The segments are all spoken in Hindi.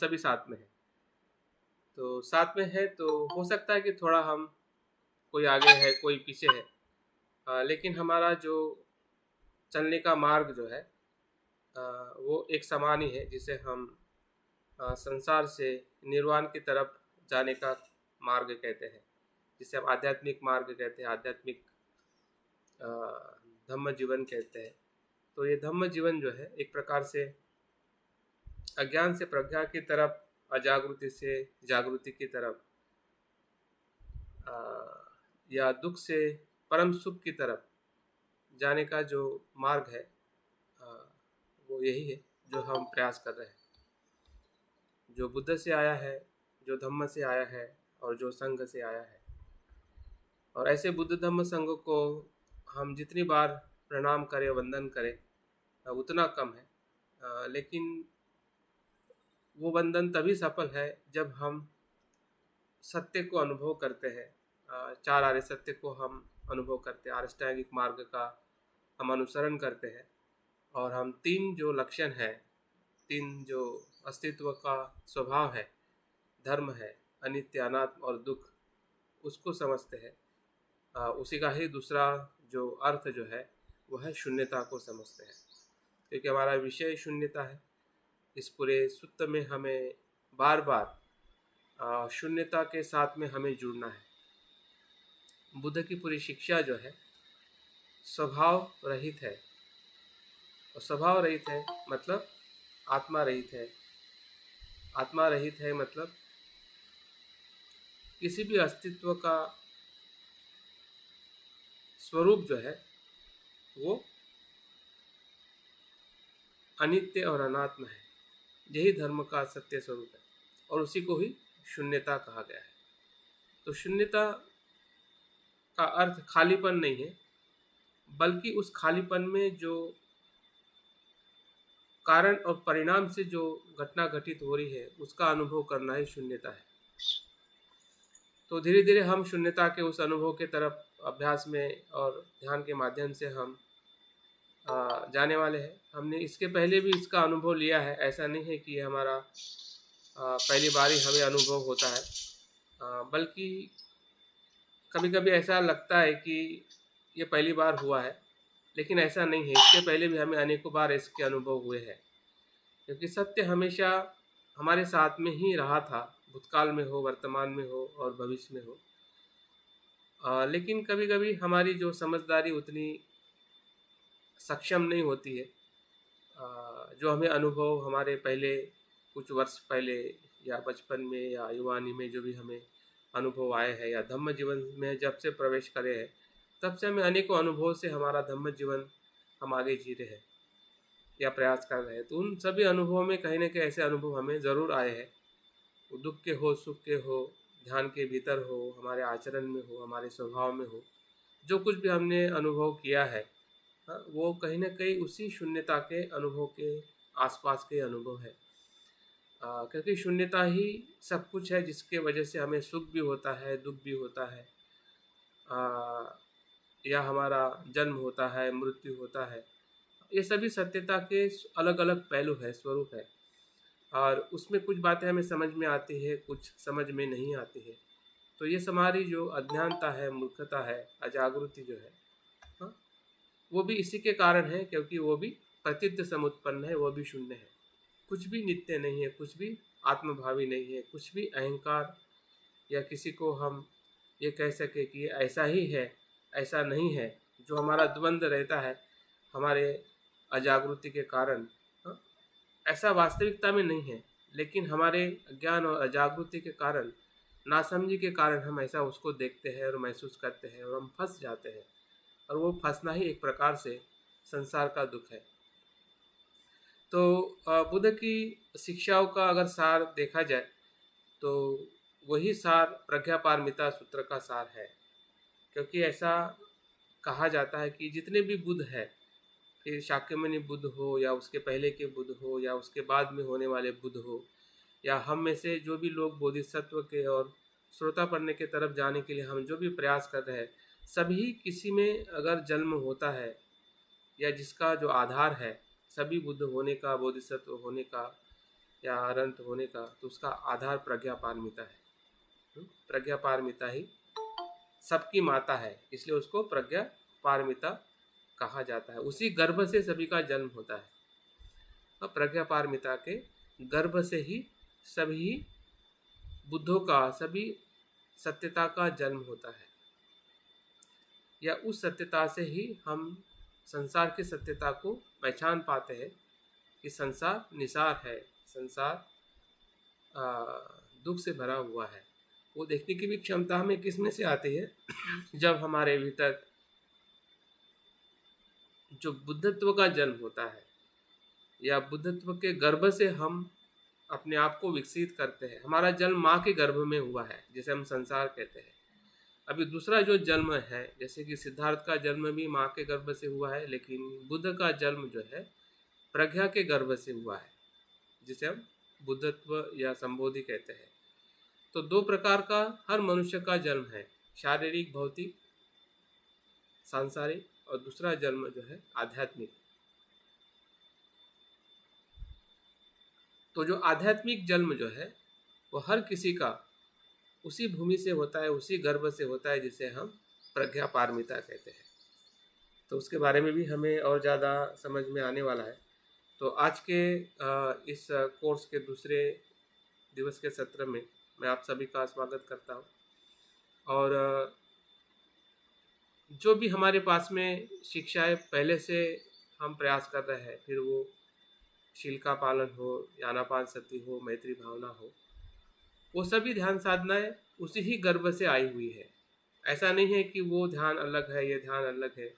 सभी साथ में हैं। तो साथ में है तो हो सकता है कि थोड़ा हम कोई आगे है कोई पीछे है, लेकिन हमारा जो चलने का मार्ग जो है वो एक समान ही है, जिसे हम संसार से निर्वाण की तरफ जाने का मार्ग कहते हैं, जिसे हम आध्यात्मिक मार्ग कहते हैं, आध्यात्मिक अ, धम्म जीवन कहते हैं। तो ये धम्म जीवन जो है एक प्रकार से अज्ञान से प्रज्ञा की तरफ, अजागृति से जागृति की तरफ, अ, या दुख से परम सुख की तरफ जाने का जो मार्ग है, अ, वो यही है जो हम प्रयास कर रहे हैं, जो बुद्ध से आया है, जो धम्म से आया है और जो संघ से आया है। और ऐसे बुद्ध धम्म संघ को हम जितनी बार प्रणाम करें, वंदन करें, उतना कम है। लेकिन वो वंदन तभी सफल है जब हम सत्य को अनुभव करते हैं, चार आर्य सत्य को हम अनुभव करते हैं, अष्टांगिक मार्ग का हम अनुसरण करते हैं, और हम तीन जो लक्षण है, तीन जो अस्तित्व का स्वभाव है, धर्म है, अनित्य, अनात्म और दुख, उसको समझते हैं। उसी का ही दूसरा जो अर्थ जो है वह है शून्यता को समझते हैं, क्योंकि हमारा विषय शून्यता है। इस पूरे सूत्र में हमें बार बार शून्यता के साथ में हमें जुड़ना है। बुद्ध की पूरी शिक्षा जो है स्वभाव रहित है, और स्वभाव रहित है मतलब आत्मा रहित है। आत्मा रहित है मतलब किसी भी अस्तित्व का स्वरूप जो है वो अनित्य और अनात्म है। यही धर्म का सत्य स्वरूप है, और उसी को ही शून्यता कहा गया है। तो शून्यता का अर्थ खालीपन नहीं है, बल्कि उस खालीपन में जो कारण और परिणाम से जो घटना घटित हो रही है उसका अनुभव करना ही शून्यता है। तो धीरे धीरे हम शून्यता के उस अनुभव के तरफ अभ्यास में और ध्यान के माध्यम से हम जाने वाले हैं। हमने इसके पहले भी इसका अनुभव लिया है, ऐसा नहीं है कि ये हमारा पहली बार ही हमें अनुभव होता है, बल्कि कभी कभी ऐसा लगता है कि ये पहली बार हुआ है, लेकिन ऐसा नहीं है। इसके पहले भी हमें अनेकों बार इसके अनुभव हुए हैं, क्योंकि सत्य हमेशा हमारे साथ में ही रहा था, भूतकाल में हो, वर्तमान में हो और भविष्य में हो। लेकिन कभी कभी हमारी जो समझदारी उतनी सक्षम नहीं होती है। जो हमें अनुभव हमारे पहले कुछ वर्ष पहले या बचपन में या युवानी में जो भी हमें अनुभव आए हैं, या धम्म जीवन में जब से प्रवेश करे हैं, तब से हमें अनेकों अनुभव से हमारा धम्म जीवन हम आगे जी रहे हैं या प्रयास कर रहे हैं। तो उन सभी अनुभवों में कहीं ना कहीं ऐसे अनुभव हमें ज़रूर आए हैं, वो दुख के हो, सुख के हो, ध्यान के भीतर हो, हमारे आचरण में हो, हमारे स्वभाव में हो, जो कुछ भी हमने अनुभव किया है, वो कहीं ना कहीं उसी शून्यता के अनुभव के आसपास के अनुभव है। क्योंकि शून्यता ही सब कुछ है, जिसके वजह से हमें सुख भी होता है, दुख भी होता है, या हमारा जन्म होता है, मृत्यु होता है। ये सभी सत्यता के अलग अलग पहलू है, स्वरूप है, और उसमें कुछ बातें हमें समझ में आती है, कुछ समझ में नहीं आती है। तो ये हमारी जो अज्ञानता है, मूर्खता है, अजागृति जो है, हाँ, वो भी इसी के कारण है, क्योंकि वो भी प्रतीत समुत्पन्न है, वो भी शून्य है। कुछ भी नित्य नहीं है, कुछ भी आत्मभावी नहीं है, कुछ भी अहंकार या किसी को हम ये कह सके कि ऐसा ही है, ऐसा नहीं है, जो हमारा द्वंद्व रहता है हमारे अजागृति के कारण, हाँ, ऐसा वास्तविकता में नहीं है। लेकिन हमारे ज्ञान और अजागृति के कारण, नासमझी के कारण हम ऐसा उसको देखते हैं और महसूस करते हैं, और हम फंस जाते हैं। और वो फंसना ही एक प्रकार से संसार का दुख है। तो बुद्ध की शिक्षाओं का अगर सार देखा जाए तो वही सार प्रज्ञापारमिता सूत्र का सार है। क्योंकि ऐसा कहा जाता है कि जितने भी बुद्ध हैं, फिर शाक्यमुनि बुद्ध हो, या उसके पहले के बुद्ध हो, या उसके बाद में होने वाले बुद्ध हो, या हम में से जो भी लोग बोधिसत्व के और श्रोता पढ़ने के तरफ जाने के लिए हम जो भी प्रयास कर रहे हैं, सभी किसी में अगर जन्म होता है, या जिसका जो आधार है सभी बुद्ध होने का, बोधिसत्व होने का, या अनंत होने का, तो उसका आधार प्रज्ञापारमिता है। प्रज्ञापारमिता ही सबकी माता है, इसलिए उसको प्रज्ञापारमिता कहा जाता है। उसी गर्भ से सभी का जन्म होता है। और प्रज्ञापारमिता के गर्भ से ही सभी बुद्धों का, सभी सत्यता का जन्म होता है, या उस सत्यता से ही हम संसार की सत्यता को पहचान पाते हैं कि संसार निसार है, संसार दुख से भरा हुआ है। वो देखने की भी क्षमता हमें किस में से आती है? जब हमारे भीतर जो बुद्धत्व का जन्म होता है, या बुद्धत्व के गर्भ से हम अपने आप को विकसित करते हैं। हमारा जन्म माँ के गर्भ में हुआ है, जिसे हम संसार कहते हैं। अभी दूसरा जो जन्म है, जैसे कि सिद्धार्थ का जन्म भी माँ के गर्भ से हुआ है, लेकिन बुद्ध का जन्म जो है प्रज्ञा के गर्भ से हुआ है, जिसे हम बुद्धत्व या संबोधि कहते हैं। तो दो प्रकार का हर मनुष्य का जन्म है, शारीरिक, भौतिक, सांसारिक, और दूसरा जन्म जो है आध्यात्मिक। तो जो आध्यात्मिक जन्म जो है वो हर किसी का उसी भूमि से होता है, उसी गर्भ से होता है, जिसे हम प्रज्ञापारमिता कहते हैं। तो उसके बारे में भी हमें और ज़्यादा समझ में आने वाला है। तो आज के इस कोर्स के दूसरे दिवस के सत्र में मैं आप सभी का स्वागत करता हूँ। और जो भी हमारे पास में शिक्षाएं पहले से हम प्रयास कर रहे हैं, फिर वो शील का पालन हो, आनापानसति हो, मैत्री भावना हो, वो सभी ध्यान साधनाएं उसी ही गर्भ से आई हुई है। ऐसा नहीं है कि वो ध्यान अलग है, ये ध्यान अलग है,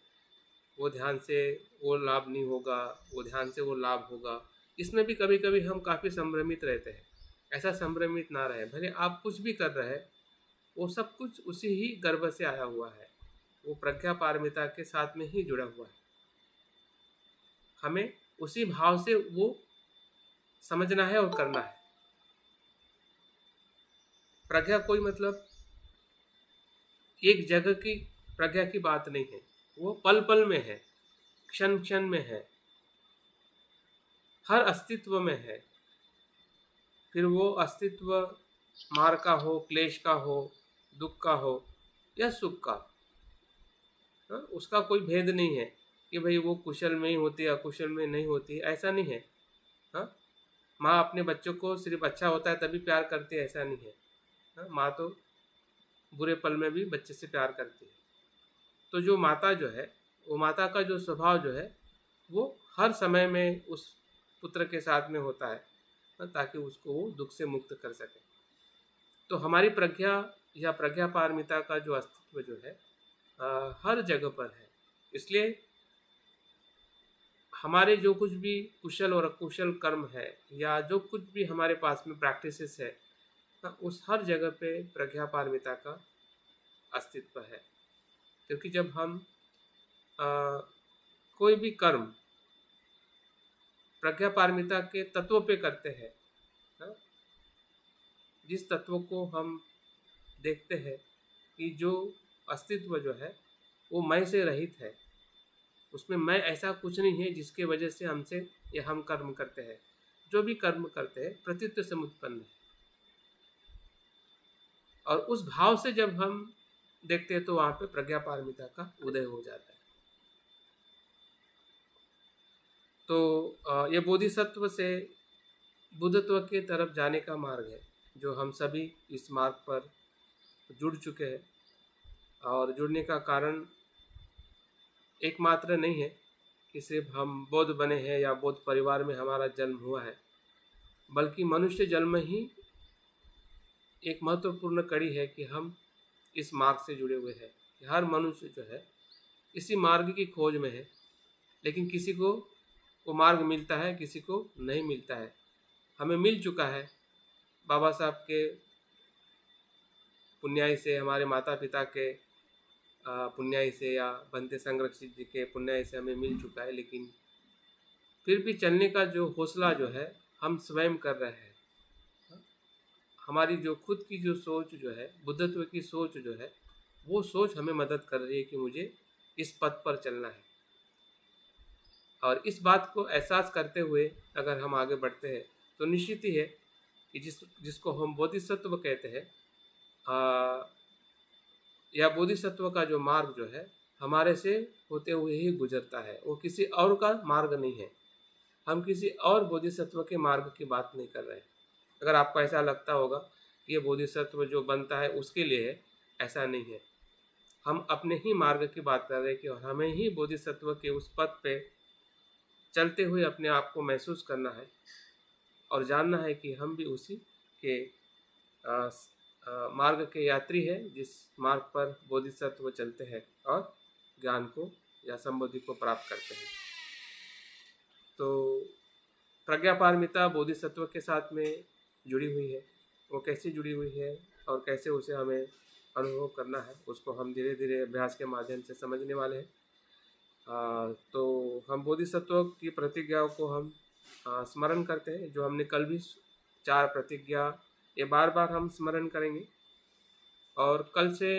वो ध्यान से वो लाभ नहीं होगा, वो ध्यान से वो लाभ होगा। इसमें भी कभी कभी हम काफ़ी संभ्रमित रहते हैं। ऐसा संभ्रमित ना रहे, भले आप कुछ भी कर रहे हैं, वो सब कुछ उसी ही गर्भ से आया हुआ है, वो प्रज्ञा पारमिता के साथ में ही जुड़ा हुआ है। हमें उसी भाव से वो समझना है और करना है। प्रज्ञा कोई मतलब एक जगह की प्रज्ञा की बात नहीं है, वो पल पल में है, क्षण क्षण में है, हर अस्तित्व में है। फिर वो अस्तित्व मार का हो, क्लेश का हो, दुख का हो या सुख का, उसका कोई भेद नहीं है कि भाई वो कुशल में ही होती है, अकुशल में नहीं होती, ऐसा नहीं है। हाँ, माँ अपने बच्चों को सिर्फ अच्छा होता है तभी प्यार करती है, ऐसा नहीं है। हाँ, माँ तो बुरे पल में भी बच्चे से प्यार करती है। तो जो माता जो है, वो माता का जो स्वभाव जो है, वो हर समय में उस पुत्र के साथ में होता है, ताकि उसको वो दुख से मुक्त कर सके। तो हमारी प्रज्ञा या प्रज्ञा पारमिता का जो अस्तित्व जो है हर जगह पर है। इसलिए हमारे जो कुछ भी कुशल और अकुशल कर्म है, या जो कुछ भी हमारे पास में प्रैक्टिसेस है, उस हर जगह पे प्रज्ञा पारमिता का अस्तित्व है। क्योंकि जब हम कोई भी कर्म प्रज्ञा पारमिता के तत्व पे करते हैं, जिस तत्व को हम देखते हैं कि जो अस्तित्व जो है वो मैं से रहित है, उसमें मैं ऐसा कुछ नहीं है जिसके वजह से हमसे या हम कर्म करते हैं। जो भी कर्म करते हैं प्रतीत्व से उत्पन्न है, और उस भाव से जब हम देखते हैं तो वहाँ पे प्रज्ञा पारमिता का उदय हो जाता है। तो ये बोधिसत्व से बुद्धत्व के तरफ जाने का मार्ग है, जो हम सभी इस मार्ग पर जुड़ चुके हैं। और जुड़ने का कारण एकमात्र नहीं है कि सिर्फ हम बौद्ध बने हैं या बौद्ध परिवार में हमारा जन्म हुआ है, बल्कि मनुष्य जन्म ही एक महत्वपूर्ण कड़ी है कि हम इस मार्ग से जुड़े हुए हैं। हर मनुष्य जो है इसी मार्ग की खोज में है, लेकिन किसी को वो मार्ग मिलता है, किसी को नहीं मिलता है। हमें मिल चुका है बाबा साहब के पुण्याई से, हमारे माता पिता के पुण्याई से, या बनते संरक्षित जी के पुण्याई से हमें मिल चुका है, लेकिन फिर भी चलने का जो हौसला जो है हम स्वयं कर रहे हैं। हमारी जो खुद की जो सोच जो है, बुद्धत्व की सोच जो है, वो सोच हमें मदद कर रही है कि मुझे इस पथ पर चलना है। और इस बात को एहसास करते हुए अगर हम आगे बढ़ते हैं तो निश्चित ही है कि जिसको हम बोधिसत्व कहते हैं, आ, या बोधिसत्व का जो मार्ग जो है हमारे से होते हुए ही गुजरता है, वो किसी और का मार्ग नहीं है। हम किसी और बोधिसत्व के मार्ग की बात नहीं कर रहे हैं। अगर आपको ऐसा लगता होगा कि ये बोधिसत्व जो बनता है उसके लिए है, ऐसा नहीं है। हम अपने ही मार्ग की बात कर रहे हैं कि हमें ही बोधिसत्व के उस पथ पे चलते हुए अपने आप को महसूस करना है और जानना है कि हम भी उसी के मार्ग के यात्री हैं, जिस मार्ग पर बोधिसत्व चलते हैं और ज्ञान को या संबोधि को प्राप्त करते हैं। तो प्रज्ञापारमिता बोधिसत्व के साथ में जुड़ी हुई है। वो कैसे जुड़ी हुई है और कैसे उसे हमें अनुभव करना है, उसको हम धीरे धीरे अभ्यास के माध्यम से समझने वाले हैं। तो हम बोधिसत्व की प्रतिज्ञाओं को हम स्मरण करते हैं, जो हमने कल भी 4 प्रतिज्ञा, ये बार बार हम स्मरण करेंगे। और कल से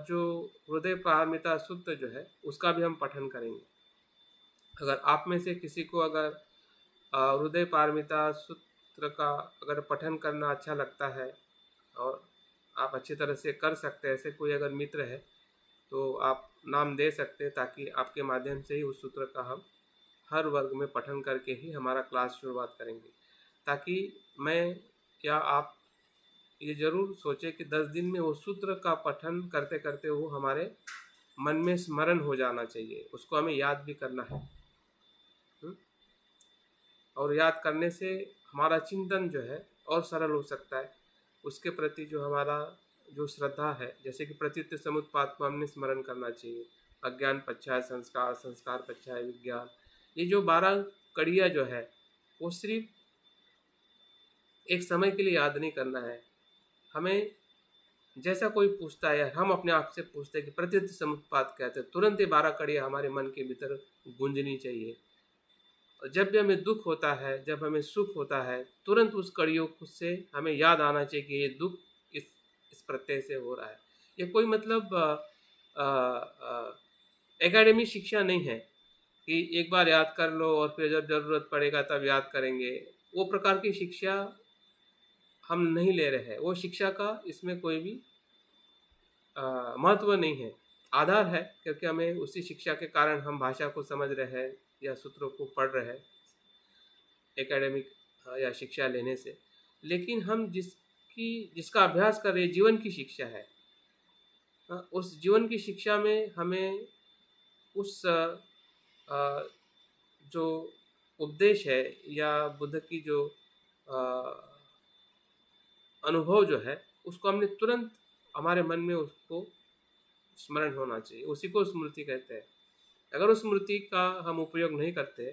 जो हृदय पारमिता सूत्र जो है उसका भी हम पठन करेंगे। अगर आप में से किसी को अगर हृदय पारमिता सूत्र का अगर पठन करना अच्छा लगता है और आप अच्छी तरह से कर सकते हैं, ऐसे कोई अगर मित्र है तो आप नाम दे सकते हैं, ताकि आपके माध्यम से ही उस सूत्र का हम हर वर्ग में पठन करके ही हमारा क्लास शुरुआत करेंगे। ताकि मैं या आप ये ज़रूर सोचें कि 10 दिन में वो सूत्र का पठन करते करते वो हमारे मन में स्मरण हो जाना चाहिए, उसको हमें याद भी करना है। और याद करने से हमारा चिंतन जो है और सरल हो सकता है। उसके प्रति जो हमारा जो श्रद्धा है, जैसे कि प्रतीत समुत्पाद को हमने स्मरण करना चाहिए, अज्ञान पच्छाय संस्कार, संस्कार पच्छाय विज्ञान, ये जो 12 कड़ियाँ जो है वो सिर्फ एक समय के लिए याद नहीं करना है। हमें जैसा कोई पूछता है, हम अपने आप से पूछते हैं कि प्रतीत समुत्पाद कहते हैं, तुरंत ही 12 कड़ियाँ हमारे मन के भीतर गूंजनी चाहिए। जब भी हमें दुख होता है, जब हमें सुख होता है, तुरंत उस कड़ियों से हमें याद आना चाहिए कि ये दुख इस प्रत्यय से हो रहा है। ये कोई मतलब एकेडमिक शिक्षा नहीं है कि एक बार याद कर लो और फिर जब ज़रूरत पड़ेगा तब याद करेंगे। वो प्रकार की शिक्षा हम नहीं ले रहे हैं। वो शिक्षा का इसमें कोई भी महत्व नहीं है। आधार है, क्योंकि हमें उसी शिक्षा के कारण हम भाषा को समझ रहे हैं या सूत्रों को पढ़ रहे हैं एकेडमिक या शिक्षा लेने से। लेकिन हम जिसका अभ्यास कर रहे हैं, जीवन की शिक्षा है। उस जीवन की शिक्षा में हमें उस जो उपदेश है या बुद्ध की जो अनुभव जो है उसको हमने तुरंत हमारे मन में उसको स्मरण होना चाहिए। उसी को स्मृति कहते हैं। अगर उस स्मृति का हम उपयोग नहीं करते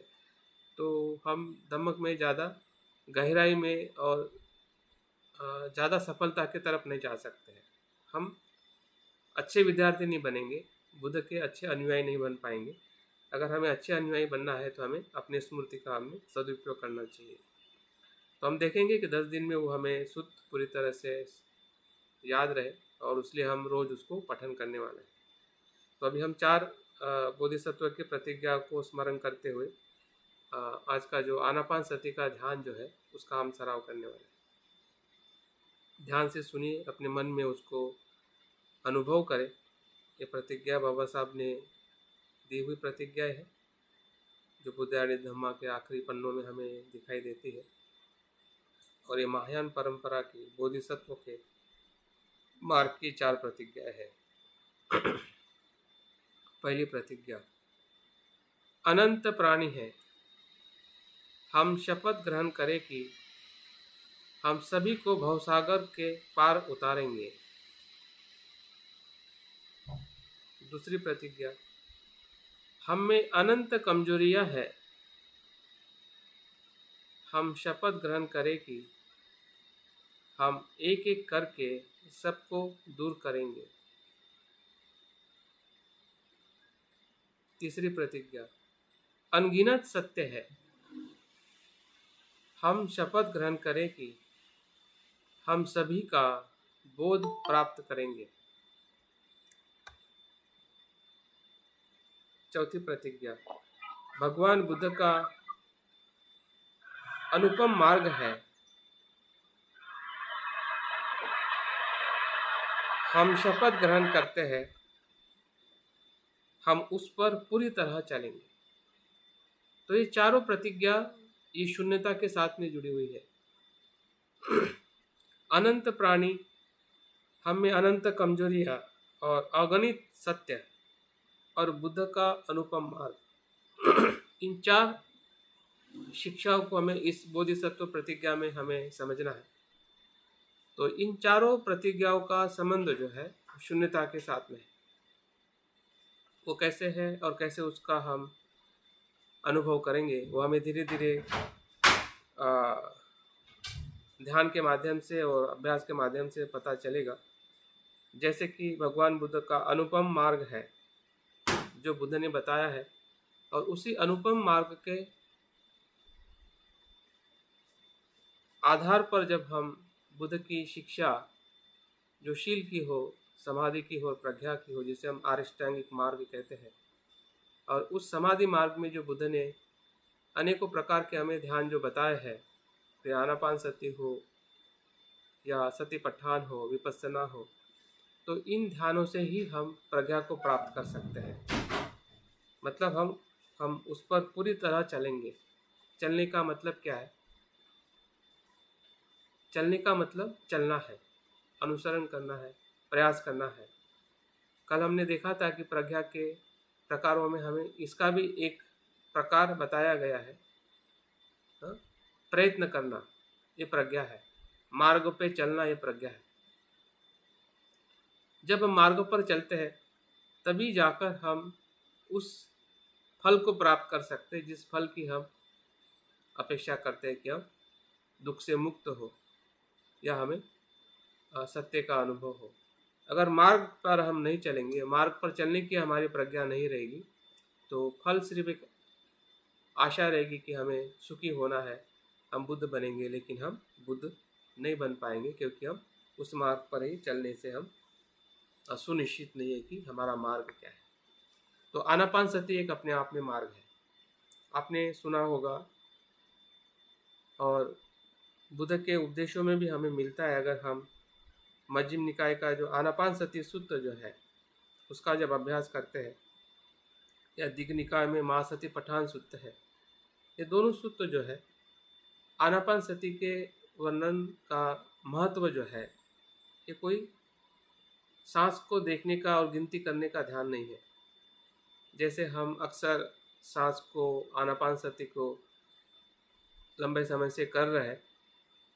तो हम धम्मक में ज़्यादा गहराई में और ज़्यादा सफलता की तरफ नहीं जा सकते हैं। हम अच्छे विद्यार्थी नहीं बनेंगे, बुद्ध के अच्छे अनुयायी नहीं बन पाएंगे। अगर हमें अच्छे अनुयायी बनना है तो हमें अपनी स्मृति का हमें सदुपयोग करना चाहिए। तो हम देखेंगे कि 10 दिन में वो हमें शुद्ध पूरी तरह से याद रहे, और इसलिए हम रोज़ उसको पठन करने वाले हैं। तो अभी हम 4 बोधिसत्व की प्रतिज्ञा को स्मरण करते हुए आज का जो आनापान सति का ध्यान जो है उसका हम सराव करने वाले हैं। ध्यान से सुनिए, अपने मन में उसको अनुभव करें। ये प्रतिज्ञा बाबा साहब ने दी हुई प्रतिज्ञा है, जो बुद्धायन धम्मा के आखिरी पन्नों में हमें दिखाई देती है। और ये महायान परंपरा की बोधिसत्व के मार्ग की 4 प्रतिज्ञा है। पहली प्रतिज्ञा, अनंत प्राणी है, हम शपथ ग्रहण करें कि हम सभी को भवसागर के पार उतारेंगे। दूसरी प्रतिज्ञा, हम में अनंत कमजोरियां हैं, हम शपथ ग्रहण करें कि हम एक एक करके सबको दूर करेंगे। तीसरी प्रतिज्ञा, अनगिनत सत्य है, हम शपथ ग्रहण करें कि हम सभी का बोध प्राप्त करेंगे। चौथी प्रतिज्ञा, भगवान बुद्ध का अनुपम मार्ग है। हम शपथ ग्रहण करते हैं, हम उस पर पूरी तरह चलेंगे। तो ये चारों प्रतिज्ञा ये शून्यता के साथ में जुड़ी हुई है। अनंत प्राणी, हम में अनंत कमजोरियाँ और अगणित सत्य और बुद्ध का अनुपम मार्ग, इन चार शिक्षाओं को हमें इस बोधिसत्व प्रतिज्ञा में हमें समझना है। तो इन चारों प्रतिज्ञाओं का संबंध जो है शून्यता के साथ में है। वो कैसे है और कैसे उसका हम अनुभव करेंगे, वो हमें धीरे धीरे ध्यान के माध्यम से और अभ्यास के माध्यम से पता चलेगा। जैसे कि भगवान बुद्ध का अनुपम मार्ग है जो बुद्ध ने बताया है, और उसी अनुपम मार्ग के आधार पर जब हम बुद्ध की शिक्षा जो शील की हो, समाधि की हो, प्रज्ञा की हो, जिसे हम आरिष्टांगिक मार्ग कहते हैं, और उस समाधि मार्ग में जो बुद्ध ने अनेकों प्रकार के हमें ध्यान जो बताए हैं, फिर आनापान सती हो या सतीपट्ठान हो, विपस्सना हो, तो इन ध्यानों से ही हम प्रज्ञा को प्राप्त कर सकते हैं। मतलब हम उस पर पूरी तरह चलेंगे। चलने का मतलब क्या है? चलने का मतलब चलना है, अनुसरण करना है, प्रयास करना है। कल हमने देखा था कि प्रज्ञा के प्रकारों में हमें इसका भी एक प्रकार बताया गया है। प्रयत्न करना ये प्रज्ञा है, मार्ग पे चलना ये प्रज्ञा है। जब हम मार्ग पर चलते हैं तभी जाकर हम उस फल को प्राप्त कर सकते हैं जिस फल की हम अपेक्षा करते हैं कि हम दुख से मुक्त हो या हमें सत्य का अनुभव हो। अगर मार्ग पर हम नहीं चलेंगे, मार्ग पर चलने की हमारी प्रज्ञा नहीं रहेगी, तो फल सिर्फ एक आशा रहेगी कि हमें सुखी होना है, हम बुद्ध बनेंगे, लेकिन हम बुद्ध नहीं बन पाएंगे, क्योंकि हम उस मार्ग पर ही चलने से हम सुनिश्चित नहीं है कि हमारा मार्ग क्या है। तो आनापान सती एक अपने आप में मार्ग है। आपने सुना होगा और बुद्ध के उपदेशों में भी हमें मिलता है। अगर हम मध्यम निकाय का जो आनापान सती सूत्र जो है उसका जब अभ्यास करते हैं, या दिग्ग निकाय में महासतीपट्ठान सूत्र है, ये दोनों सूत्र जो है आनापान सती के वर्णन का महत्व जो है, ये कोई सांस को देखने का और गिनती करने का ध्यान नहीं है। जैसे हम अक्सर सांस को, आनापान सती को लंबे समय से कर रहे हैं,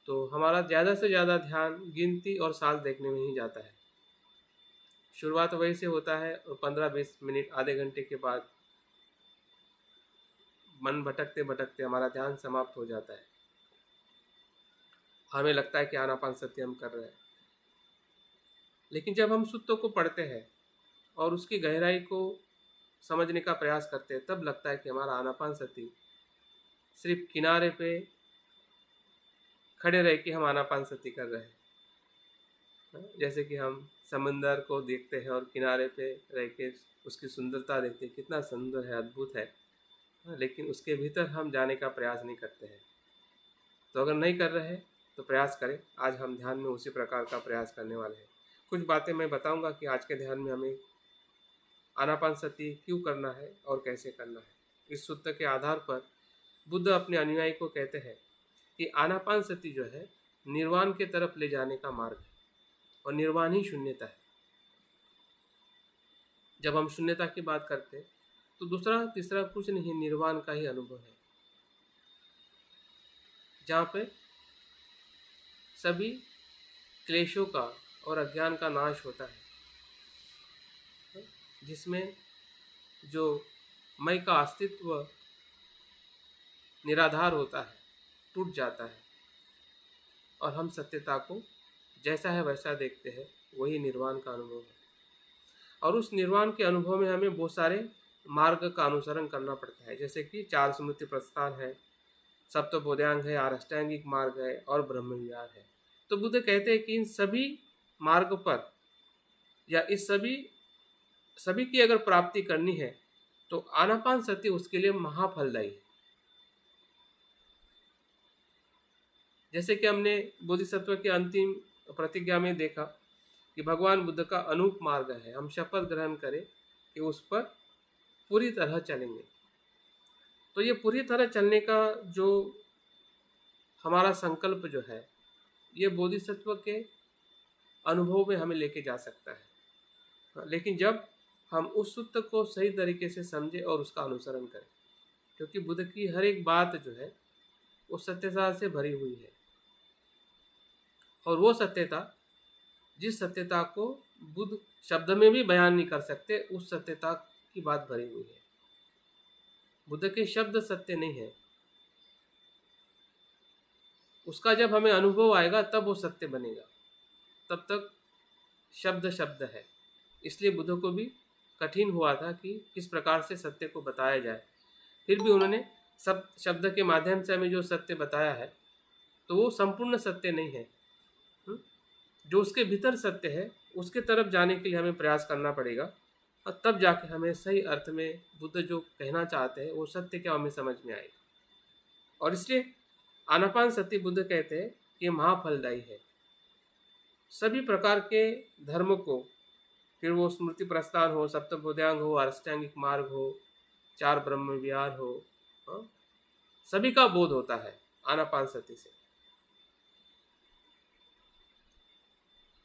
तो हमारा ज़्यादा से ज़्यादा ध्यान गिनती और सांस देखने में ही जाता है। शुरुआत वही से होता है और 15-20 मिनट, आधे घंटे के बाद मन भटकते भटकते हमारा ध्यान समाप्त हो जाता है। हमें लगता है कि आनापान सती हम कर रहे हैं, लेकिन जब हम सूत्रों को पढ़ते हैं और उसकी गहराई को समझने का प्रयास करते हैं, तब लगता है कि हमारा आनापान सती सिर्फ किनारे पे खड़े रह के हम आनापान सती कर रहे हैं। जैसे कि हम समंदर को देखते हैं और किनारे पे रह के उसकी सुंदरता देखते हैं, कितना सुंदर है, अद्भुत है, लेकिन उसके भीतर हम जाने का प्रयास नहीं करते हैं। तो अगर नहीं कर रहे हैं तो प्रयास करें। आज हम ध्यान में उसी प्रकार का प्रयास करने वाले हैं। कुछ बातें मैं बताऊंगा कि आज के ध्यान में हमें आनापान सती क्यों करना है और कैसे करना है। इस सूत्र के आधार पर बुद्ध अपने अनुयायी को कहते हैं कि आनापान सती जो है निर्वाण के तरफ ले जाने का मार्ग है, और निर्वाण ही शून्यता है। जब हम शून्यता की बात करते हैं तो दूसरा तीसरा कुछ नहीं, निर्वाण का ही अनुभव है, जहाँ पे सभी क्लेशों का और अज्ञान का नाश होता है, जिसमें जो मैं का अस्तित्व निराधार होता है, टूट जाता है, और हम सत्यता को जैसा है वैसा देखते हैं। वही निर्वाण का अनुभव है। और उस निर्वाण के अनुभव में हमें बहुत सारे मार्ग का अनुसरण करना पड़ता है, जैसे कि 4 स्मृति प्रस्थान है, सप्तबोधांग है, आष्टांगिक मार्ग है और ब्रह्म विहार है। तो बुद्ध कहते हैं कि इन सभी मार्ग पर या इस सभी की अगर प्राप्ति करनी है तो आनापान सती उसके लिए महाफलदायी है। जैसे कि हमने बोधिसत्व की अंतिम प्रतिज्ञा में देखा कि भगवान बुद्ध का अनूप मार्ग है, हम शपथ ग्रहण करें कि उस पर पूरी तरह चलेंगे। तो ये पूरी तरह चलने का जो हमारा संकल्प जो है, ये बोधिसत्व के अनुभव में हमें लेके जा सकता है। लेकिन जब हम उस सूत्र को सही तरीके से समझें और उसका अनुसरण करें, क्योंकि बुद्ध की हर एक बात जो है वो सत्यता से भरी हुई है, और वो सत्यता, जिस सत्यता को बुद्ध शब्द में भी बयान नहीं कर सकते, उस सत्यता की बात भरी हुई है। बुद्ध के शब्द सत्य नहीं है, उसका जब हमें अनुभव आएगा तब वो सत्य बनेगा, तब तक शब्द शब्द है। इसलिए बुद्ध को भी कठिन हुआ था कि किस प्रकार से सत्य को बताया जाए। फिर भी उन्होंने सब शब्द के माध्यम से हमें जो सत्य बताया है, तो वो संपूर्ण सत्य नहीं है। जो उसके भीतर सत्य है उसके तरफ जाने के लिए हमें प्रयास करना पड़ेगा, और तब जाके हमें सही अर्थ में बुद्ध जो कहना चाहते हैं वो सत्य क्या हमें समझ में आएगा। और इसलिए आनापान सती बुद्ध कहते हैं कि महाफलदायी है। सभी प्रकार के धर्म को, फिर वो स्मृति प्रस्थान हो, सप्तबोध्यांग हो, अष्टांगिक मार्ग हो, 4 ब्रह्म विहार हो, सभी का बोध होता है आनापान सती से।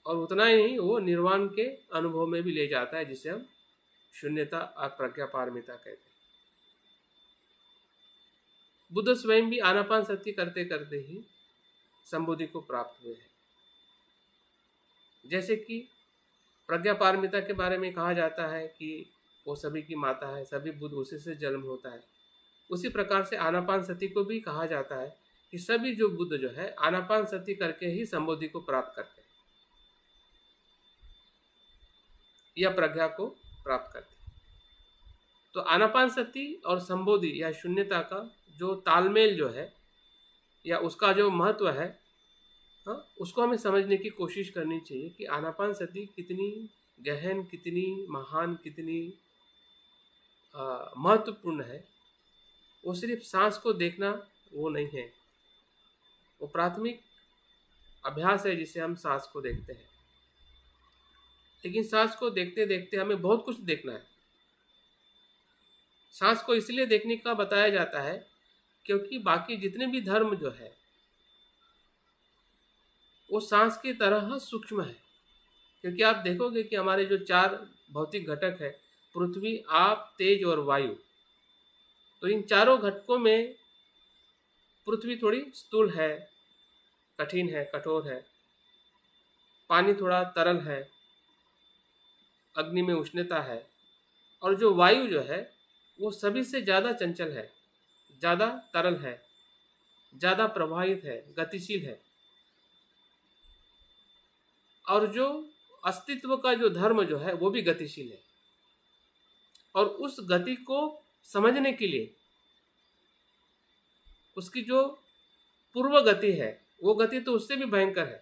और उतना ही नहीं, वो निर्वाण के अनुभव में भी ले जाता है, जिसे हम शून्यता और प्रज्ञा पारमिता कहते हैं। बुद्ध स्वयं भी आनापान सती करते करते ही संबोधि को प्राप्त हुए हैं। जैसे कि प्रज्ञा पारमिता के बारे में कहा जाता है कि वो सभी की माता है, सभी बुद्ध उसी से जन्म होता है। उसी प्रकार से आनापान सती को भी कहा जाता है कि सभी जो बुद्ध जो है आनापान सती करके ही संबोधि को प्राप्त करते हैं या प्रज्ञा को प्राप्त करते हैं। तो आनापान सती और संबोधि या शून्यता का जो तालमेल जो है, या उसका जो महत्व है, उसको हमें समझने की कोशिश करनी चाहिए कि आनापान सती कितनी गहन, कितनी महान, कितनी महत्वपूर्ण है। वो सिर्फ सांस को देखना वो नहीं है, वो प्राथमिक अभ्यास है जिसे हम सांस को देखते हैं। लेकिन सांस को देखते देखते हमें बहुत कुछ देखना है। सांस को इसलिए देखने का बताया जाता है क्योंकि बाकी जितने भी धर्म जो है वो सांस की तरह सूक्ष्म है। क्योंकि आप देखोगे कि हमारे जो 4 भौतिक घटक है, पृथ्वी, आप, तेज और वायु, तो इन चारों घटकों में पृथ्वी थोड़ी स्थूल है, कठिन है, कठोर है। पानी थोड़ा तरल है, अग्नि में उष्णता है। और जो वायु जो है वो सभी से ज़्यादा चंचल है, ज़्यादा तरल है, ज़्यादा प्रवाहित है, गतिशील है। और जो अस्तित्व का जो धर्म जो है वो भी गतिशील है। और उस गति को समझने के लिए उसकी जो पूर्व गति है, वो गति तो उससे भी भयंकर है,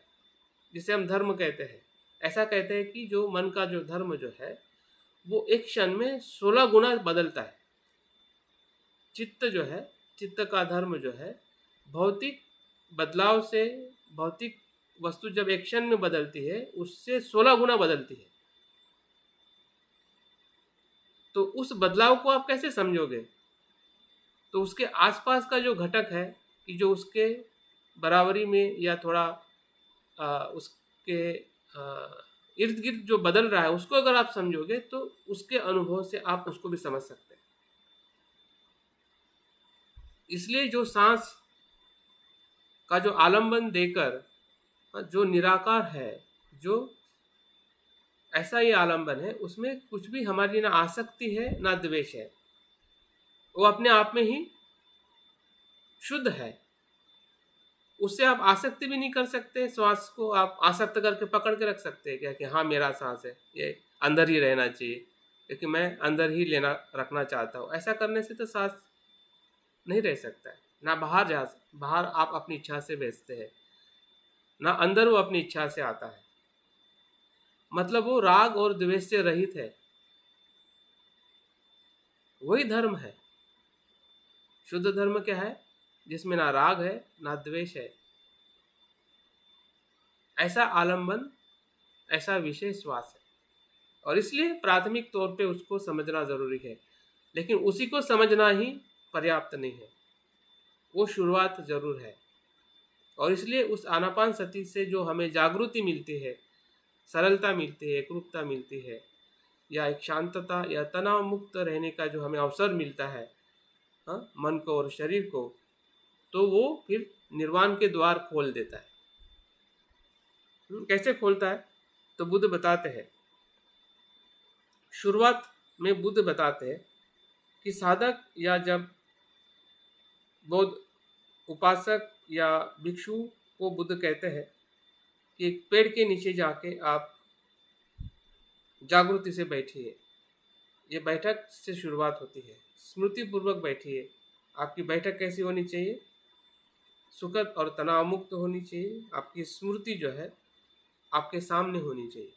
जिसे हम धर्म कहते हैं। ऐसा कहते हैं कि जो मन का जो धर्म जो है वो एक क्षण में 16 गुना बदलता है। चित्त जो है, चित्त का धर्म जो है, भौतिक बदलाव से, भौतिक वस्तु जब एक क्षण में बदलती है उससे 16 गुना बदलती है। तो उस बदलाव को आप कैसे समझोगे? तो उसके आसपास का जो घटक है कि जो उसके बराबरी में या थोड़ा उसके इर्द गिर्द जो बदल रहा है, उसको अगर आप समझोगे तो उसके अनुभव से आप उसको भी समझ सकते हैं। इसलिए जो सांस का जो आलंबन देकर जो निराकार है, जो ऐसा ही आलंबन है, उसमें कुछ भी हमारी ना आसक्ति है ना द्वेष है। वो अपने आप में ही शुद्ध है। उससे आप आसक्ति भी नहीं कर सकते। श्वास को आप आसक्त करके पकड़ के रख सकते हैं क्या कि हाँ मेरा सांस है, ये अंदर ही रहना चाहिए क्योंकि मैं अंदर ही लेना रखना चाहता हूँ। ऐसा करने से तो सांस नहीं रह सकता है। ना बाहर आप अपनी इच्छा से भेजते हैं, ना अंदर वो अपनी इच्छा से आता है। मतलब वो राग और द्वेष से रहित है। वही धर्म है। शुद्ध धर्म क्या है? जिसमें ना राग है ना द्वेष है, ऐसा आलम्बन, ऐसा विषय श्वास है, और इसलिए प्राथमिक तौर पे उसको समझना ज़रूरी है। लेकिन उसी को समझना ही पर्याप्त नहीं है, वो शुरुआत ज़रूर है। और इसलिए उस आनापान सती से जो हमें जागृति मिलती है, सरलता मिलती है, एकरूपता मिलती है, या एक शांतता या तनाव मुक्त रहने का जो हमें अवसर मिलता है, हाँ, मन को और शरीर को, तो वो फिर निर्वाण के द्वार खोल देता है। कैसे खोलता है? तो बुद्ध बताते हैं, शुरुआत में बुद्ध बताते हैं कि साधक या जब बौद्ध उपासक या भिक्षु को बुद्ध कहते हैं कि एक पेड़ के नीचे जाके आप जागृति से बैठिए। ये बैठक से शुरुआत होती है, स्मृति पूर्वक बैठिए। आपकी बैठक कैसी होनी चाहिए? सुखद और तनाव मुक्त होनी चाहिए। आपकी स्मृति जो है आपके सामने होनी चाहिए,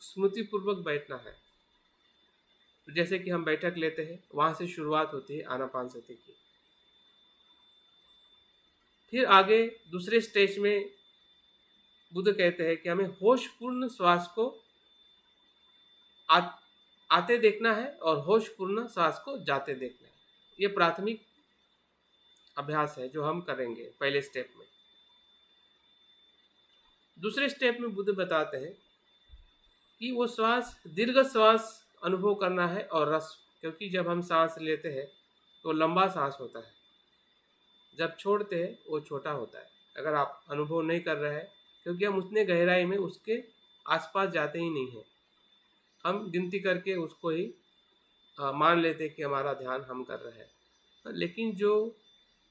स्मृति पूर्वक बैठना है। तो जैसे कि हम बैठक लेते हैं, वहां से शुरुआत होती है आनापान सती की। फिर आगे दूसरे स्टेज में बुद्ध कहते हैं कि हमें होशपूर्ण श्वास को आते देखना है और होशपूर्ण श्वास को जाते देखना है। ये प्राथमिक अभ्यास है जो हम करेंगे पहले स्टेप में। दूसरे स्टेप में बुद्ध बताते हैं कि वो श्वास, दीर्घ श्वास अनुभव करना है और रस, क्योंकि जब हम सांस लेते हैं तो लंबा सांस होता है, जब छोड़ते हैं वो छोटा होता है। अगर आप अनुभव नहीं कर रहे हैं, क्योंकि हम उतने गहराई में उसके आसपास जाते ही नहीं हैं, हम गिनती करके उसको ही मान लेते कि हमारा ध्यान हम कर रहे हैं। लेकिन जो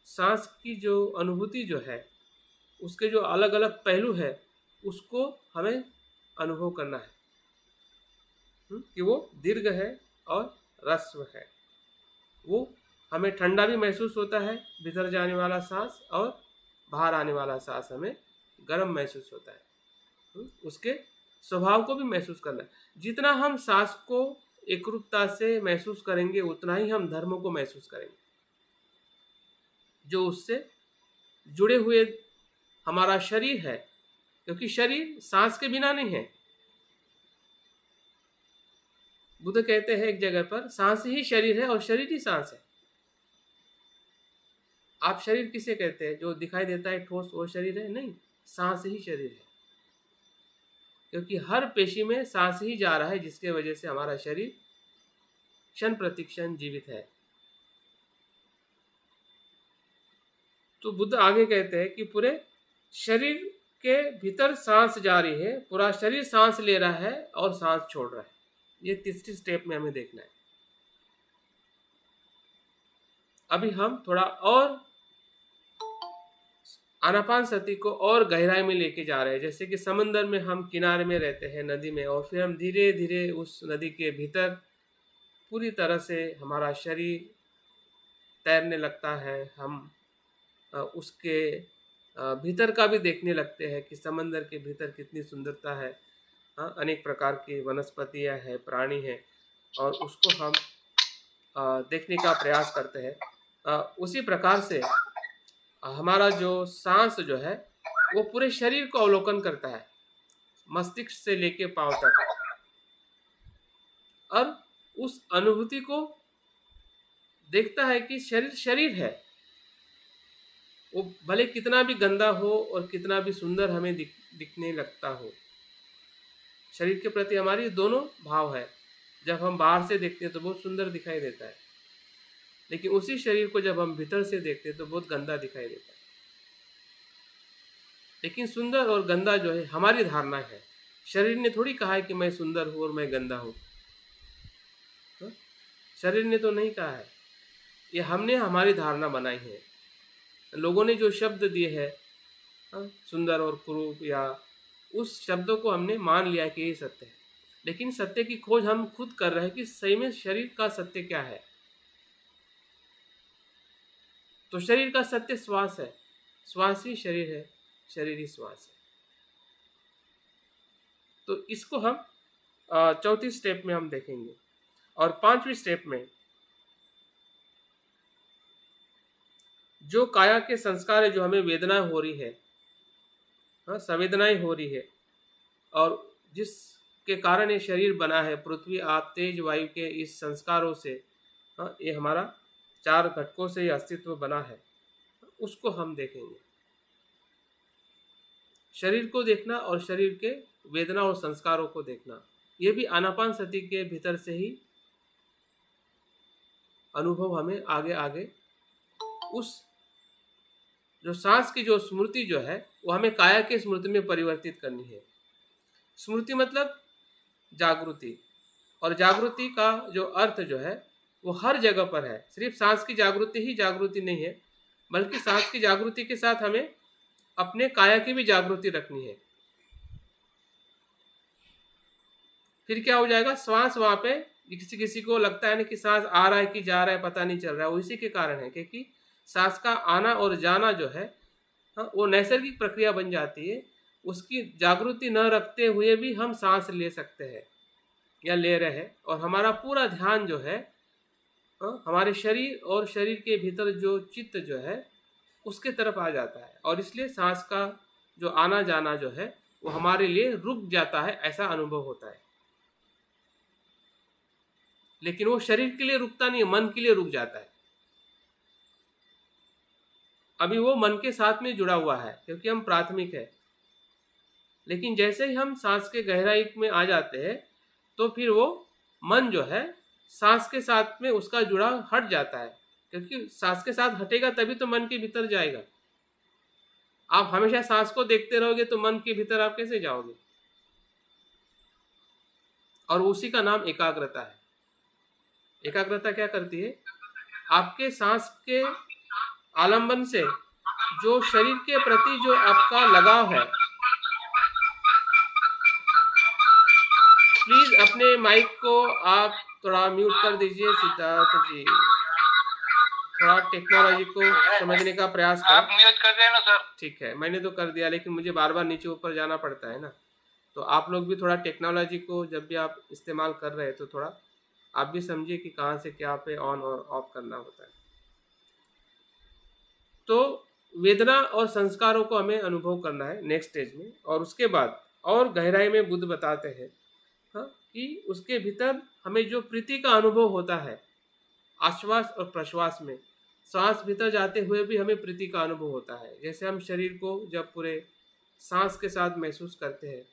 सांस की जो अनुभूति जो है, उसके जो अलग अलग पहलू है, उसको हमें अनुभव करना है कि वो दीर्घ है और ह्रस्व है। वो हमें ठंडा भी महसूस होता है, भीतर जाने वाला सांस, और बाहर आने वाला सांस हमें गर्म महसूस होता है। उसके स्वभाव को भी महसूस करना है। जितना हम सांस को एकरूपता से महसूस करेंगे, उतना ही हम धर्म को महसूस करेंगे, जो उससे जुड़े हुए हमारा शरीर है, क्योंकि शरीर सांस के बिना नहीं है। बुद्ध कहते हैं एक जगह पर, सांस ही शरीर है और शरीर ही सांस है। आप शरीर किसे कहते हैं? जो दिखाई देता है ठोस वो शरीर है? नहीं, सांस ही शरीर है, क्योंकि हर पेशी में सांस ही जा रहा है, जिसके वजह से हमारा शरीर क्षण प्रतिक्षण जीवित है। तो बुद्ध आगे कहते हैं कि पूरे शरीर के भीतर सांस जा रही है, पूरा शरीर सांस ले रहा है और सांस छोड़ रहा है। ये तीसरी स्टेप में हमें देखना है। अभी हम थोड़ा और आनापान सती को और गहराई में लेके जा रहे हैं। जैसे कि समंदर में हम किनारे में रहते हैं, नदी में, और फिर हम धीरे धीरे उस नदी के भीतर पूरी तरह से हमारा शरीर तैरने लगता है। हम उसके भीतर का भी देखने लगते हैं कि समंदर के भीतर कितनी सुंदरता है। अनेक प्रकार की वनस्पतियाँ हैं, प्राणी हैं, और उसको हम देखने का प्रयास करते हैं। उसी प्रकार से हमारा जो सांस जो है वो पूरे शरीर को अवलोकन करता है, मस्तिष्क से लेके पांव तक, और उस अनुभूति को देखता है कि शरीर शरीर है। वो भले कितना भी गंदा हो और कितना भी सुंदर हमें दिखने लगता हो, शरीर के प्रति हमारी दोनों भाव है। जब हम बाहर से देखते हैं तो बहुत सुंदर दिखाई देता है, लेकिन उसी शरीर को जब हम भीतर से देखते हैं तो बहुत गंदा दिखाई देता है। लेकिन सुंदर और गंदा जो है हमारी धारणा है। शरीर ने थोड़ी कहा है कि मैं सुंदर हूँ और मैं गंदा हूँ। शरीर ने तो नहीं कहा है, ये हमने हमारी धारणा बनाई है। लोगों ने जो शब्द दिए हैं, सुंदर और कुरूप, या उस शब्दों को हमने मान लिया कि ये सत्य है। लेकिन सत्य की खोज हम खुद कर रहे हैं कि सही में शरीर का सत्य क्या है। तो शरीर का सत्य श्वास है, श्वास ही शरीर है, शरीर ही श्वास है। तो इसको हम चौथी स्टेप में हम देखेंगे। और पांचवी स्टेप में जो काया के संस्कार है, जो हमें वेदना हो रही है, हाँ, संवेदनाएं हो रही है, और जिसके कारण ये शरीर बना है, पृथ्वी, आप, तेज, वायु के इस संस्कारों से, हाँ, ये हमारा 4 घटकों से ये अस्तित्व बना है, उसको हम देखेंगे। शरीर को देखना और शरीर के वेदना और संस्कारों को देखना, ये भी आनापान सति के भीतर से ही अनुभव हमें आगे आगे उस जो सांस की जो स्मृति जो है वो हमें काया के स्मृति में परिवर्तित करनी है। स्मृति मतलब जागृति, और जागृति का जो अर्थ जो है वो हर जगह पर है। सिर्फ सांस की जागृति ही जागृति नहीं है, बल्कि सांस की जागृति के साथ हमें अपने काया की भी जागृति रखनी है। फिर क्या हो जाएगा, श्वास वहां पे किसी किसी को लगता है ना कि सांस आ रहा है कि जा रहा है पता नहीं चल रहा है, वो इसी के कारण है क्योंकि सांस का आना और जाना जो है, हाँ, वो नैसर्गिक प्रक्रिया बन जाती है। उसकी जागृति न रखते हुए भी हम सांस ले सकते हैं या ले रहे हैं, और हमारा पूरा ध्यान जो है, हाँ, हमारे शरीर और शरीर के भीतर जो चित्त जो है उसके तरफ आ जाता है, और इसलिए सांस का जो आना जाना जो है वो हमारे लिए रुक जाता है, ऐसा अनुभव होता है। लेकिन वो शरीर के लिए रुकता नहीं है, मन के लिए रुक जाता है। अभी वो मन के साथ में जुड़ा हुआ है क्योंकि हम प्राथमिक है, लेकिन जैसे ही हम सांस के गहराई में आ जाते हैं तो फिर वो मन जो है सांस के साथ में उसका जुड़ा हट जाता है, क्योंकि सांस के साथ हटेगा तभी तो मन के भीतर जाएगा। आप हमेशा सांस को देखते रहोगे तो मन के भीतर आप कैसे जाओगे? और उसी का नाम एकाग्रता है। एकाग्रता क्या करती है, आपके सांस के आलंबन से जो शरीर के प्रति जो आपका लगाव है, प्लीज अपने माइक को आप थोड़ा म्यूट कर दीजिए। सिद्धार्थ जी, थोड़ा टेक्नोलॉजी को समझने का प्रयास करें। आप म्यूट कर देना सर। ठीक है, मैंने तो कर दिया, लेकिन मुझे बार बार नीचे ऊपर जाना पड़ता है ना, तो आप लोग भी थोड़ा टेक्नोलॉजी को जब भी आप इस्तेमाल कर रहे हैं तो थोड़ा आप भी समझिए कि कहाँ से क्या पे ऑन और ऑफ करना होता है। तो वेदना और संस्कारों को हमें अनुभव करना है नेक्स्ट स्टेज में, और उसके बाद और गहराई में बुद्ध बताते हैं, हाँ, कि उसके भीतर हमें जो प्रीति का अनुभव होता है, आश्वास और प्रश्वास में सांस भीतर जाते हुए भी हमें प्रीति का अनुभव होता है। जैसे हम शरीर को जब पूरे सांस के साथ महसूस करते हैं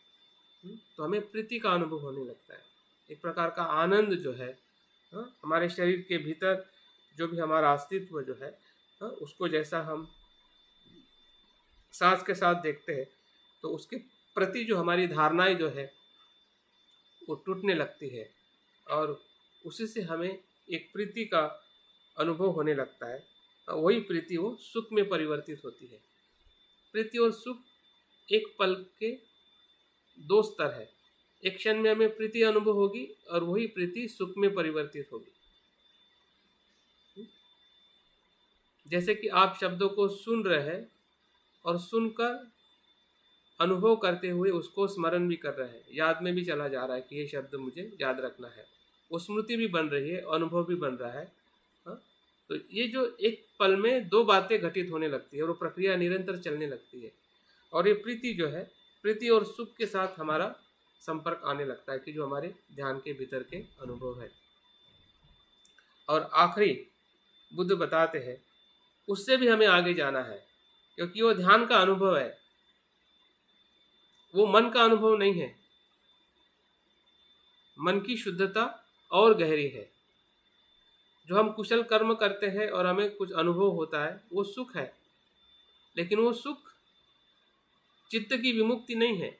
तो हमें प्रीति का अनुभव होने लगता है, एक प्रकार का आनंद जो है, हाँ, हमारे शरीर के भीतर जो भी हमारा अस्तित्व जो है, हाँ, उसको जैसा हम सांस के साथ देखते हैं तो उसके प्रति जो हमारी धारणाएं जो है वो टूटने लगती है, और उसी से हमें एक प्रीति का अनुभव होने लगता है। वही प्रीति वो सुख में परिवर्तित होती है। प्रीति और सुख एक पल के 2 स्तर है। एक क्षण में हमें प्रीति अनुभव होगी और वही प्रीति सुख में परिवर्तित होगी। जैसे कि आप शब्दों को सुन रहे हैं और सुनकर अनुभव करते हुए उसको स्मरण भी कर रहे हैं, याद में भी चला जा रहा है कि ये शब्द मुझे याद रखना है, वो स्मृति भी बन रही है, अनुभव भी बन रहा है, हाँ? तो ये जो एक पल में 2 बातें घटित होने लगती है और वो प्रक्रिया निरंतर चलने लगती है, और ये प्रीति जो है, प्रीति और सुख के साथ हमारा संपर्क आने लगता है कि जो हमारे ध्यान के भीतर के अनुभव है। और आखिरी बुद्ध बताते हैं उससे भी हमें आगे जाना है, क्योंकि वो ध्यान का अनुभव है, वो मन का अनुभव नहीं है। मन की शुद्धता और गहरी है। जो हम कुशल कर्म करते हैं और हमें कुछ अनुभव होता है वो सुख है, लेकिन वो सुख चित्त की विमुक्ति नहीं है।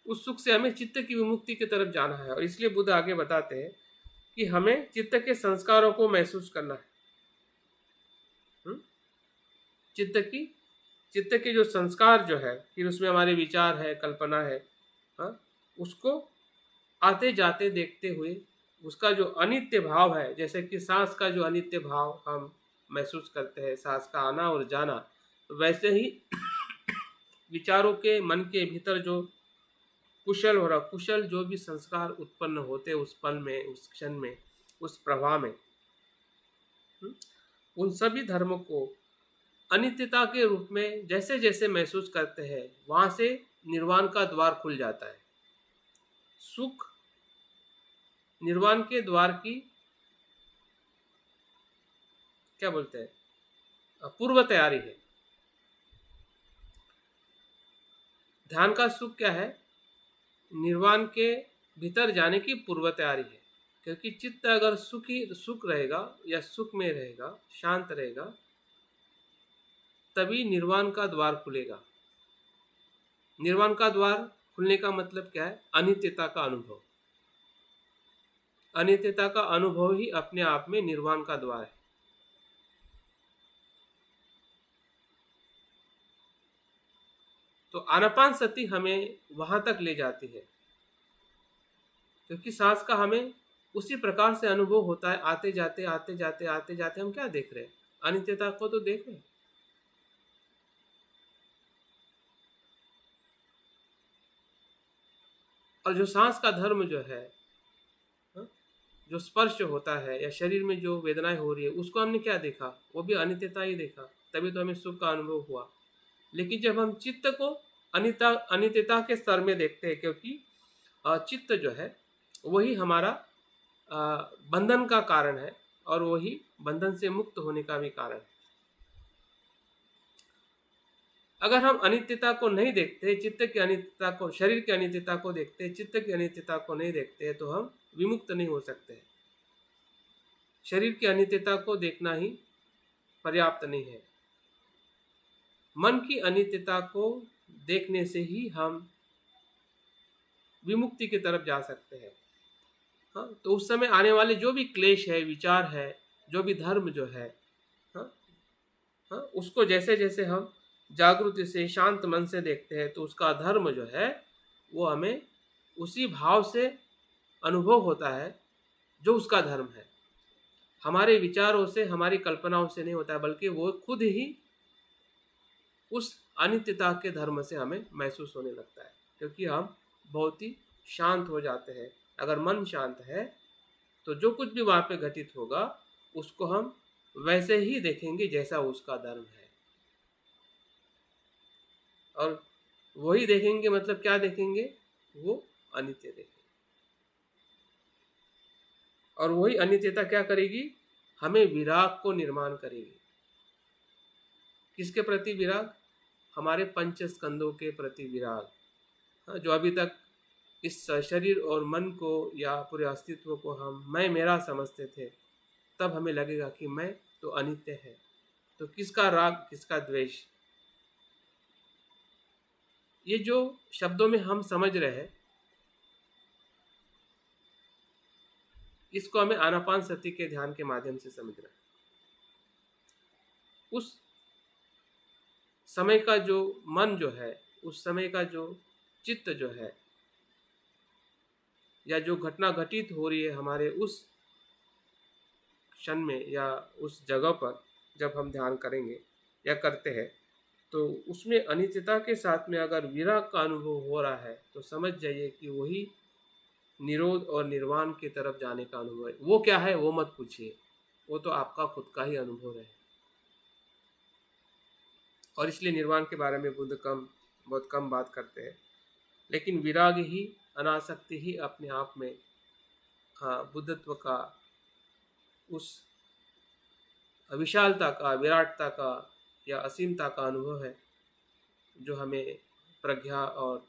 उस सुख से हमें चित्त की विमुक्ति की तरफ जाना है, और इसलिए बुद्ध आगे बताते हैं कि हमें चित्त के संस्कारों को महसूस करना है। चित्त के जो संस्कार जो है, फिर उसमें हमारे विचार है, कल्पना है, हाँ, उसको आते जाते देखते हुए उसका जो अनित्य भाव है, जैसे कि सांस का जो अनित्य भाव हम महसूस करते हैं, सांस का आना और जाना, तो वैसे ही विचारों के मन के भीतर जो कुशल जो भी संस्कार उत्पन्न होते उस पल में, उस क्षण में, उस प्रवाह में, उन सभी धर्मों को अनित्यता के रूप में जैसे जैसे महसूस करते हैं वहां से निर्वाण का द्वार खुल जाता है। सुख निर्वाण के द्वार की क्या बोलते हैं पूर्व तैयारी है। ध्यान का सुख क्या है? निर्वाण के भीतर जाने की पूर्व तैयारी है। क्योंकि चित्त अगर सुख रहेगा या सुख में रहेगा, शांत रहेगा, तभी निर्वाण का द्वार खुलेगा। निर्वाण का द्वार खुलने का मतलब क्या है? अनित्यता का अनुभव। अनित्यता का अनुभव ही अपने आप में निर्वाण का द्वार है। तो आनापान सती हमें वहां तक ले जाती है, क्योंकि सांस का हमें उसी प्रकार से अनुभव होता है। आते जाते आते जाते आते जाते हम क्या देख रहे हैं? अनित्यता को तो देख रहे हैं। और जो सांस का धर्म जो है, जो स्पर्श होता है या शरीर में जो वेदनाएं हो रही है, उसको हमने क्या देखा? वो भी अनित्यता ही देखा, तभी तो हमें सुख का अनुभव हुआ। लेकिन जब हम चित्त को अनित्यता के स्तर में देखते हैं, क्योंकि चित्त जो है वही हमारा बंधन का कारण है और वही बंधन से मुक्त होने का भी कारण है। अगर हम अनित्यता को नहीं देखते, चित्त की अनित्यता को, शरीर की अनित्यता को देखते, चित्त की अनित्यता को नहीं देखते, तो हम विमुक्त नहीं हो सकते। शरीर की अनित्यता को देखना ही पर्याप्त नहीं है। मन की अनित्यता को देखने से ही हम विमुक्ति की तरफ जा सकते हैं। हाँ, तो उस समय आने वाले जो भी क्लेश है, विचार है, जो भी धर्म जो है, हाँ, हाँ, उसको जैसे जैसे हम जागृति से, शांत मन से देखते हैं, तो उसका धर्म जो है वो हमें उसी भाव से अनुभव होता है जो उसका धर्म है। हमारे विचारों से, हमारी कल्पनाओं से नहीं होता है, बल्कि वो खुद ही उस अनित्यता के धर्म से हमें महसूस होने लगता है, क्योंकि हम बहुत ही शांत हो जाते हैं। अगर मन शांत है तो जो कुछ भी वहाँ पे घटित होगा उसको हम वैसे ही देखेंगे जैसा उसका धर्म है। और वही देखेंगे मतलब क्या देखेंगे? वो अनित्य देखेंगे। और वही अनित्यता क्या करेगी? हमें विराग को निर्माण करेगी। किसके प्रति विराग? हमारे पंच स्कंदों के प्रति विराग। जो अभी तक इस शरीर और मन को या पूरे अस्तित्व को हम मैं मेरा समझते थे, तब हमें लगेगा कि मैं तो अनित्य है। तो किसका राग, किसका द्वेष? ये जो शब्दों में हम समझ रहे हैं, इसको हमें आनापान सती के ध्यान के माध्यम से समझना है। उस समय का जो मन जो है, उस समय का जो चित्त जो है, या जो घटना घटित हो रही है हमारे उस क्षण में या उस जगह पर जब हम ध्यान करेंगे या करते हैं, तो उसमें अनित्यता के साथ में अगर विराग का अनुभव हो रहा है, तो समझ जाइए कि वही निरोध और निर्वाण की तरफ जाने का अनुभव है। वो क्या है वो मत पूछिए, वो तो आपका खुद का ही अनुभव है। और इसलिए निर्वाण के बारे में बुद्ध बहुत कम बात करते हैं। लेकिन विराग ही, अनासक्ति ही अपने आप में बुद्धत्व का, उस विशालता का, विराटता का या असीमता का अनुभव है, जो हमें प्रज्ञा और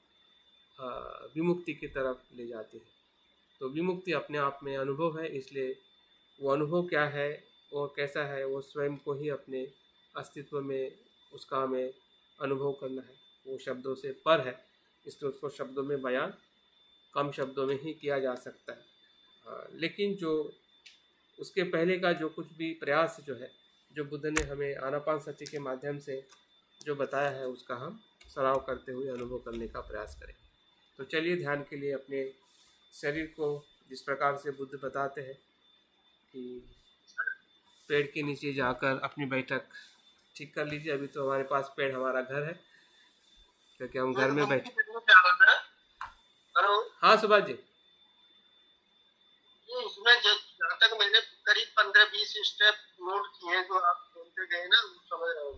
विमुक्ति की तरफ ले जाती है। तो विमुक्ति अपने आप में अनुभव है, इसलिए वो अनुभव क्या है, वो कैसा है, वो स्वयं को ही अपने अस्तित्व में उसका हमें अनुभव करना है। वो शब्दों से पर है, इसलिए उसको शब्दों में बयान कम शब्दों में ही किया जा सकता है। लेकिन जो उसके पहले का जो कुछ भी प्रयास जो है, जो बुद्ध ने हमें आनापान सती के माध्यम से जो बताया है, उसका हम सराव करते हुए अनुभव करने का प्रयास करें। तो चलिए ध्यान के लिए अपने शरीर को जिस प्रकार से बुद्ध बताते हैं कि पेड़ के नीचे जाकर अपनी बैठक ठीक कर लीजिए। अभी तो हमारे पास पेड़ हमारा घर है, क्योंकि हम घर में बैठे। हेलो, हाँ सुभाष जी। इसमें जहाँ तक मैंने करीब 15-20 स्टेप नोट किए हैं जो आप बोलते गए ना, समझ रहा हूँ।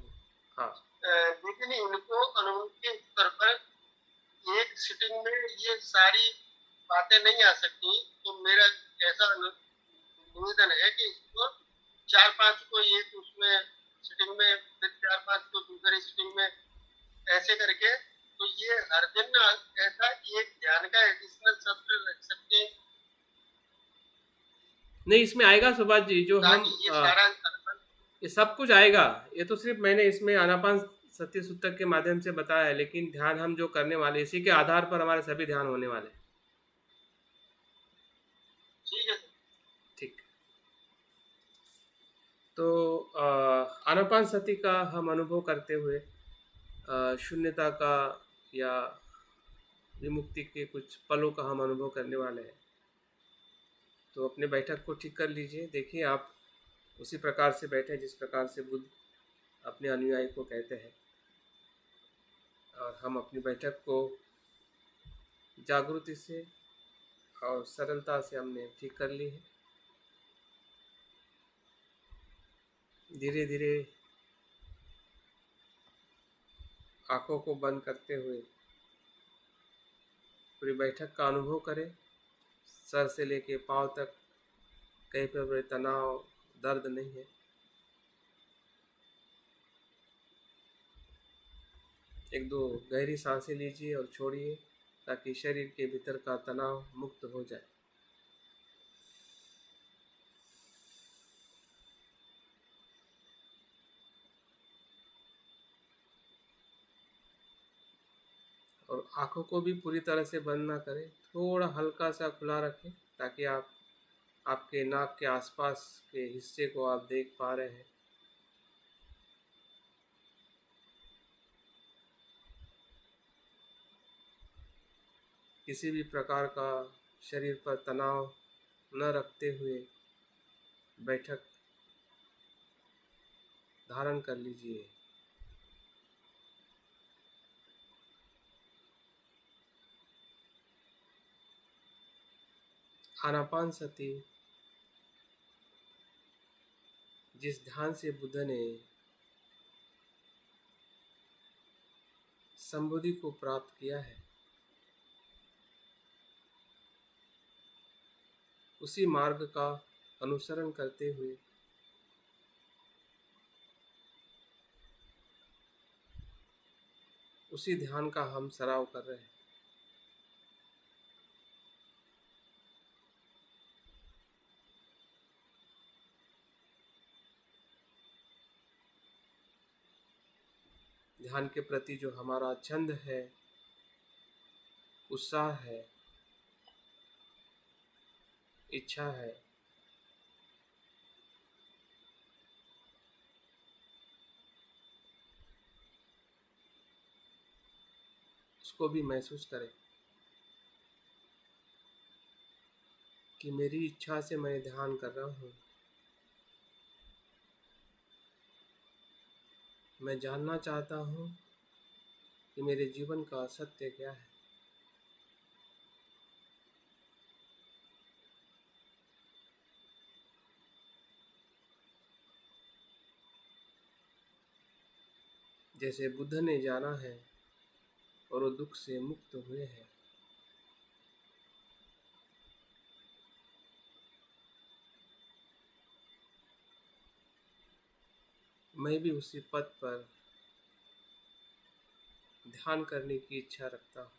हाँ। लेकिन इनको अनुभव के स्तर पर एक सिटिंग में ये सारी बातें नहीं आ सकती। तो मेरा ऐसा निवेदन है कि इसको 4-5 को एक उसमें सिटिंग में, फिर 4-5 को दूसरी सिटिंग में, ऐसे करके तो ये हर दिन ऐसा एक ध्यान का एडिशनल सत्र रख सकते हैं, नहीं, इसमें आएगा सुभाष जी, जो हम ताकि ये सारा ये सब कुछ आएगा। ये तो सिर्फ मैंने इसमें आनापान सत्य सूतक के माध्यम से बताया है, लेकिन ध्यान हम जो करने वाले, इसी के आधार पर हमारे सभी ध्यान होने वाले हैं। ठीक है। ठीक। तो आनापान सति का हम अनुभव करते हुए शून्यता का या विमुक्ति के कुछ पलों का हम अनुभव करने वाले हैं। तो अपने बैठक को ठीक कर लीजिए। देखिए, आप उसी प्रकार से बैठे जिस प्रकार से बुद्ध अपने अनुयायी को कहते हैं, और हम अपनी बैठक को जागृति से और सरलता से हमने ठीक कर ली है। धीरे धीरे आंखों को बंद करते हुए पूरी बैठक का अनुभव करें। सर से लेके पांव तक कहीं पर भी तनाव, दर्द नहीं है। एक दो गहरी सांसें लीजिए और छोड़िए, ताकि शरीर के भीतर का तनाव मुक्त हो जाए। और आंखों को भी पूरी तरह से बंद ना करें, थोड़ा हल्का सा खुला रखें, ताकि आप आपके नाक के आसपास के हिस्से को आप देख पा रहे हैं। किसी भी प्रकार का शरीर पर तनाव न रखते हुए बैठक धारण कर लीजिए। आनापान सति जिस ध्यान से बुद्ध ने संबोधि को प्राप्त किया है, उसी मार्ग का अनुसरण करते हुए उसी ध्यान का हम सराव कर रहे हैं। ध्यान के प्रति जो हमारा छंद है, उत्साह है, इच्छा है, उसको भी महसूस करें कि मेरी इच्छा से मैं ध्यान कर रहा हूँ। मैं जानना चाहता हूँ कि मेरे जीवन का सत्य क्या है। जैसे बुद्ध ने जाना है और वो दुख से मुक्त हुए हैं, मैं भी उसी पथ पर ध्यान करने की इच्छा रखता हूँ।